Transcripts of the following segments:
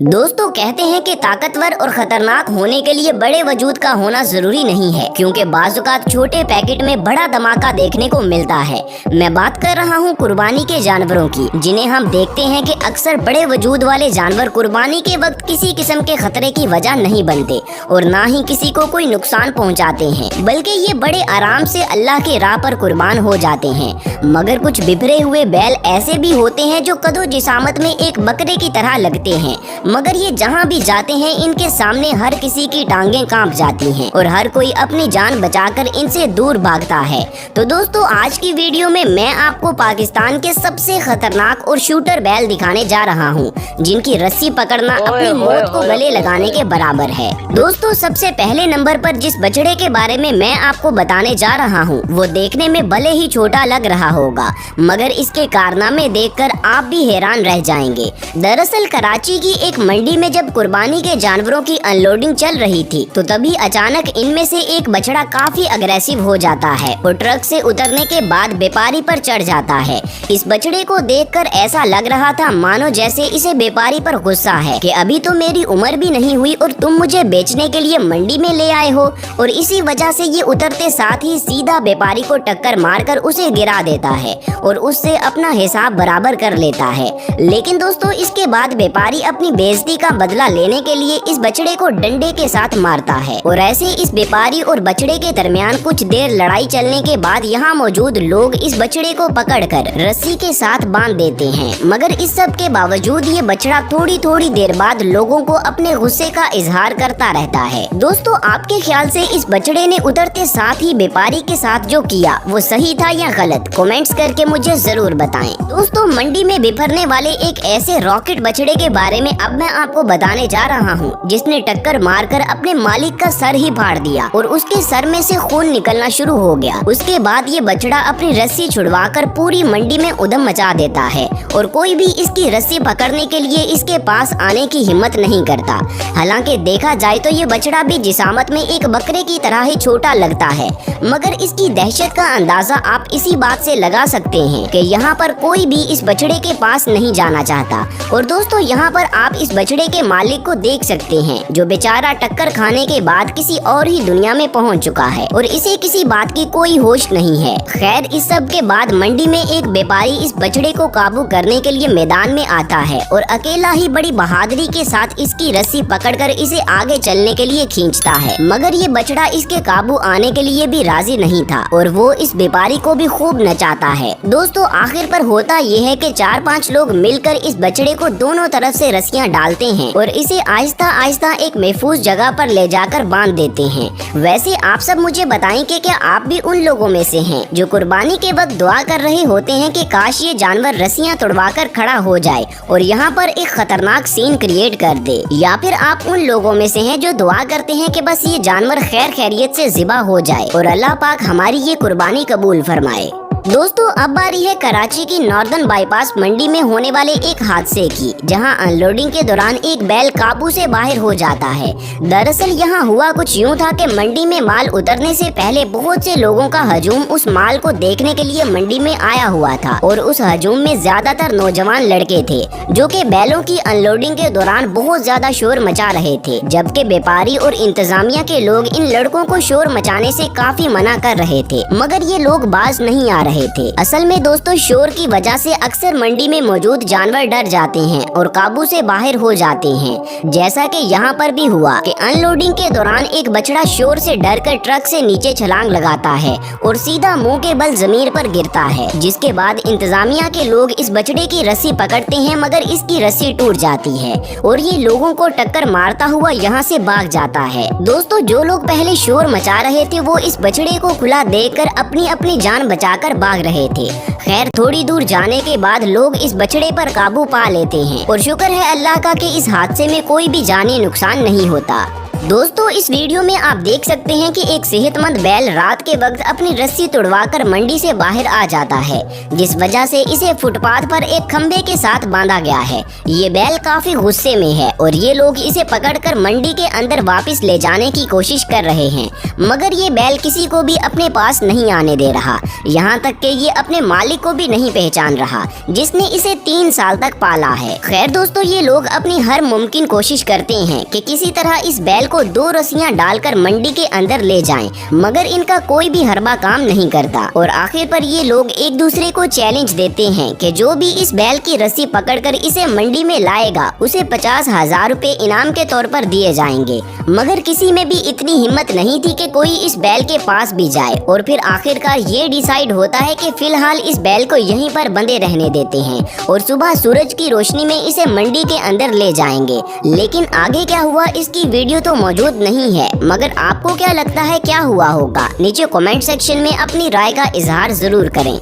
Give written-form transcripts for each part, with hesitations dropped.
दोस्तों कहते हैं कि ताकतवर और खतरनाक होने के लिए बड़े वजूद का होना जरूरी नहीं है, क्योंकि बाज़-औक़ात छोटे पैकेट में बड़ा धमाका देखने को मिलता है। मैं बात कर रहा हूँ कुर्बानी के जानवरों की, जिन्हें हम देखते हैं कि अक्सर बड़े वजूद वाले जानवर कुर्बानी के वक्त किसी किस्म के खतरे की वजह नहीं बनते और ना ही किसी को कोई नुकसान पहुँचाते हैं, बल्कि ये बड़े आराम से अल्लाह के राह पर कुर्बान हो जाते हैं। मगर कुछ बिखरे हुए बैल ऐसे भी होते हैं जो कदो जिसामत में एक बकरे की तरह लगते हैं, मगर ये जहाँ भी जाते हैं इनके सामने हर किसी की टांगें कांप जाती हैं और हर कोई अपनी जान बचाकर इनसे दूर भागता है। तो दोस्तों आज की वीडियो में मैं आपको पाकिस्तान के सबसे खतरनाक और शूटर बैल दिखाने जा रहा हूँ, जिनकी रस्सी पकड़ना अपनी मौत को गले लगाने के बराबर है। दोस्तों सबसे पहले नंबर पर जिस बछड़े के बारे में मैं आपको बताने जा रहा हूँ वो देखने में भले ही छोटा लग रहा होगा, मगर इसके कारनामे देखकर आप भी हैरान रह जाएंगे। दरअसल कराची की एक मंडी में जब कुर्बानी के जानवरों की अनलोडिंग चल रही थी तो तभी अचानक इनमें से एक बछड़ा काफी अग्रेसिव हो जाता है और ट्रक से उतरने के बाद व्यापारी पर चढ़ जाता है। इस बछड़े को देखकर ऐसा लग रहा था मानो जैसे इसे व्यापारी पर गुस्सा है कि अभी तो मेरी उम्र भी नहीं हुई और तुम मुझे बेचने के लिए मंडी में ले आए हो, और इसी वजह से ये उतरते साथ ही सीधा व्यापारी को टक्कर मारकर उसे गिरा देता है और उससे अपना हिसाब बराबर कर लेता है। लेकिन दोस्तों इसके बाद व्यापारी अपनी बेइज्जती का बदला लेने के लिए इस बछड़े को डंडे के साथ मारता है और ऐसे इस व्यापारी और बछड़े के दरमियान कुछ देर लड़ाई चलने के बाद यहाँ मौजूद लोग इस बछड़े को पकड़कर रस्सी के साथ बांध देते हैं। मगर इस सब के बावजूद ये बछड़ा थोड़ी थोड़ी देर बाद लोगों को अपने गुस्से का इजहार करता रहता है। दोस्तों आपके ख्याल से इस बछड़े ने उतरते साथ ही व्यापारी के साथ जो किया वो सही था या गलत, कमेंट्स करके मुझे जरूर बताएं। दोस्तों मंडी में बिफरने वाले एक ऐसे रॉकेट बछड़े के बारे में अब मैं आपको बताने जा रहा हूँ, जिसने टक्कर मारकर अपने मालिक का सर ही फाड़ दिया और उसके सर में से खून निकलना शुरू हो गया। उसके बाद ये बछड़ा अपनी रस्सी छुड़वाकर पूरी मंडी में उधम मचा देता है और कोई भी इसकी रस्सी पकड़ने के लिए इसके पास आने की हिम्मत नहीं करता। हालांकि देखा जाए तो ये बछड़ा भी जिसामत में एक बकरे की तरह ही छोटा लगता है, मगर इसकी दहशत का अंदाजा आप इसी बात से लगा सकते हैं कि यहाँ पर कोई भी इस बछड़े के पास नहीं जाना चाहता। और दोस्तों यहाँ पर आप इस बछड़े के मालिक को देख सकते हैं, जो बेचारा टक्कर खाने के बाद किसी और ही दुनिया में पहुँच चुका है और इसे किसी बात की कोई होश नहीं है। खैर इस सब के बाद मंडी में एक व्यापारी इस बछड़े को काबू करने के लिए मैदान में आता है और अकेला ही बड़ी बहादुरी के साथ इसकी रस्सी पकड़कर इसे आगे चलने के लिए खींचता है, मगर ये बछड़ा इसके काबू आने के लिए भी राजी नहीं था और वो इस व्यापारी को भी खूब नचाता है। दोस्तों आखिर पर होता ये है कि 4-5 लोग मिलकर इस बछड़े को दोनों तरफ से रस्सियां डालते हैं और इसे आहिस्ता आहिस्ता एक महफूज जगह पर ले जाकर बांध देते हैं। वैसे आप सब मुझे बताएं कि क्या आप भी उन लोगों में से हैं जो कुर्बानी के वक्त दुआ कर रहे होते हैं कि काश ये जानवर रस्सियां तोड़वाकर खड़ा हो जाए और यहाँ पर एक खतरनाक सीन क्रिएट कर दे, या फिर आप उन लोगों में से हैं जो दुआ करते हैं कि बस ये जानवर खैर खैरियत से ज़िबा हो जाए और अल्लाह पाक हमारी ये कुर्बानी कबूल फरमाए। दोस्तों अब बारी है कराची की नॉर्दर्न बाईपास मंडी में होने वाले एक हादसे की, जहां अनलोडिंग के दौरान एक बैल काबू से बाहर हो जाता है। दरअसल यहां हुआ कुछ यूं था कि मंडी में माल उतरने से पहले बहुत से लोगों का हजूम उस माल को देखने के लिए मंडी में आया हुआ था और उस हजूम में ज्यादातर नौजवान लड़के थे जो कि बैलों की अनलोडिंग के दौरान बहुत ज्यादा शोर मचा रहे थे, जबकि व्यापारी और इंतजामिया के लोग इन लड़कों को शोर मचाने से काफी मना कर रहे थे, मगर ये लोग बाज नहीं आ रहे थे। असल में दोस्तों शोर की वजह से अक्सर मंडी में मौजूद जानवर डर जाते हैं और काबू से बाहर हो जाते हैं, जैसा कि यहाँ पर भी हुआ कि अनलोडिंग के दौरान एक बछड़ा शोर से डरकर ट्रक से नीचे छलांग लगाता है और सीधा मुंह के बल जमीन पर गिरता है, जिसके बाद इंतजामिया के लोग इस बछड़े की रस्सी पकड़ते हैं, मगर इसकी रस्सी टूट जाती है और ये लोगों को टक्कर मारता हुआ यहाँ से भाग जाता है। दोस्तों जो लोग पहले शोर मचा रहे थे वो इस बछड़े को खुला देखकर अपनी अपनी जान बचाकर भाग रहे थे। खैर थोड़ी दूर जाने के बाद लोग इस बछड़े पर काबू पा लेते हैं और शुक्र है अल्लाह का कि इस हादसे में कोई भी जानी नुकसान नहीं होता। दोस्तों इस वीडियो में आप देख सकते हैं कि एक सेहतमंद बैल रात के वक्त अपनी रस्सी तुड़वाकर मंडी से बाहर आ जाता है, जिस वजह से इसे फुटपाथ पर एक खंबे के साथ बांधा गया है। ये बैल काफी गुस्से में है और ये लोग इसे पकड़कर मंडी के अंदर वापस ले जाने की कोशिश कर रहे हैं, मगर ये बैल किसी को भी अपने पास नहीं आने दे रहा। यहाँ तक कि ये अपने मालिक को भी नहीं पहचान रहा, जिसने इसे 3 साल तक पाला है। खैर दोस्तों, ये लोग अपनी हर मुमकिन कोशिश करते हैं कि किसी तरह इस बैल को 2 रस्सियां डालकर मंडी के अंदर ले जाएं, मगर इनका कोई भी हरबा काम नहीं करता और आखिर पर ये लोग एक दूसरे को चैलेंज देते हैं कि जो भी इस बैल की रस्सी पकड़कर इसे मंडी में लाएगा उसे 50,000 रुपए इनाम के तौर पर दिए जाएंगे। मगर किसी में भी इतनी हिम्मत नहीं थी कि कोई इस बैल के पास भी जाए और फिर आखिरकार ये डिसाइड होता है कि फिलहाल इस बैल को यहीं पर बंधे रहने देते हैं और सुबह सूरज की रोशनी में इसे मंडी के अंदर ले जाएंगे। लेकिन आगे क्या हुआ इसकी वीडियो तो मौजूद नहीं है, मगर आपको क्या लगता है क्या हुआ होगा? नीचे कमेंट सेक्शन में अपनी राय का इजहार जरूर करें।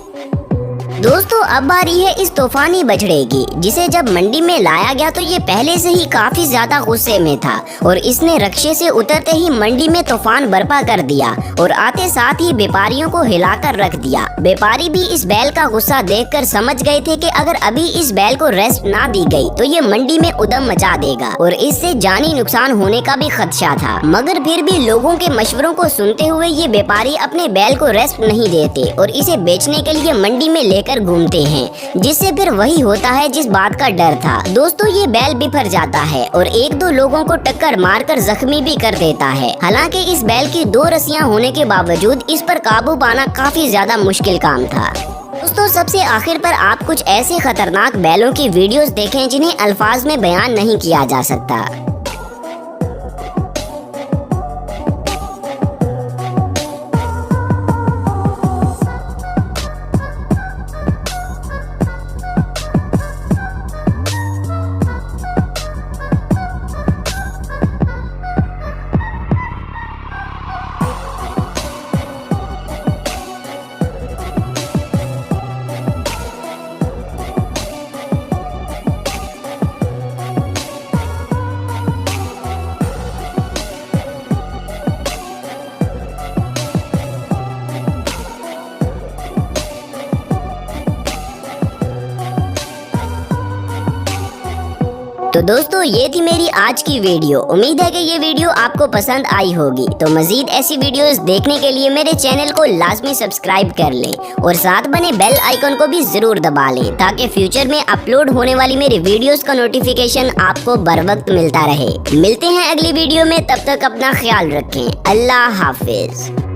दोस्तों अब बारी है इस तूफानी बछड़े की, जिसे जब मंडी में लाया गया तो ये पहले से ही काफी ज्यादा गुस्से में था और इसने रक्शे से उतरते ही मंडी में तूफान बर्पा कर दिया और आते साथ ही व्यापारियों को हिलाकर रख दिया। व्यापारी भी इस बैल का गुस्सा देखकर समझ गए थे कि अगर अभी इस बैल को रेस्ट ना दी गई तो ये मंडी में उदम मचा देगा और इससे जानी नुकसान होने का भी खदशा था। मगर फिर भी लोगों के मशवरों को सुनते हुए ये व्यापारी अपने बैल को रेस्ट नहीं देते और इसे बेचने के लिए मंडी में लेकर घूमते हैं, जिससे फिर वही होता है जिस बात का डर था। दोस्तों ये बैल बिफर जाता है और 1-2 लोगों को टक्कर मारकर जख्मी भी कर देता है। हालांकि इस बैल की 2 रस्सियां होने के बावजूद इस पर काबू पाना काफी ज्यादा मुश्किल काम था। दोस्तों सबसे आखिर पर आप कुछ ऐसे खतरनाक बैलों की वीडियोस देखें जिन्हें अल्फाज में बयान नहीं किया जा सकता। तो दोस्तों ये थी मेरी आज की वीडियो। उम्मीद है कि ये वीडियो आपको पसंद आई होगी। तो मजीद ऐसी वीडियोस देखने के लिए मेरे चैनल को लाजमी सब्सक्राइब कर लें और साथ बने बेल आइकन को भी जरूर दबा लें, ताकि फ्यूचर में अपलोड होने वाली मेरी वीडियोस का नोटिफिकेशन आपको बर वक्त मिलता रहे। मिलते हैं अगली वीडियो में, तब तक अपना ख्याल रखें। अल्लाह हाफिज।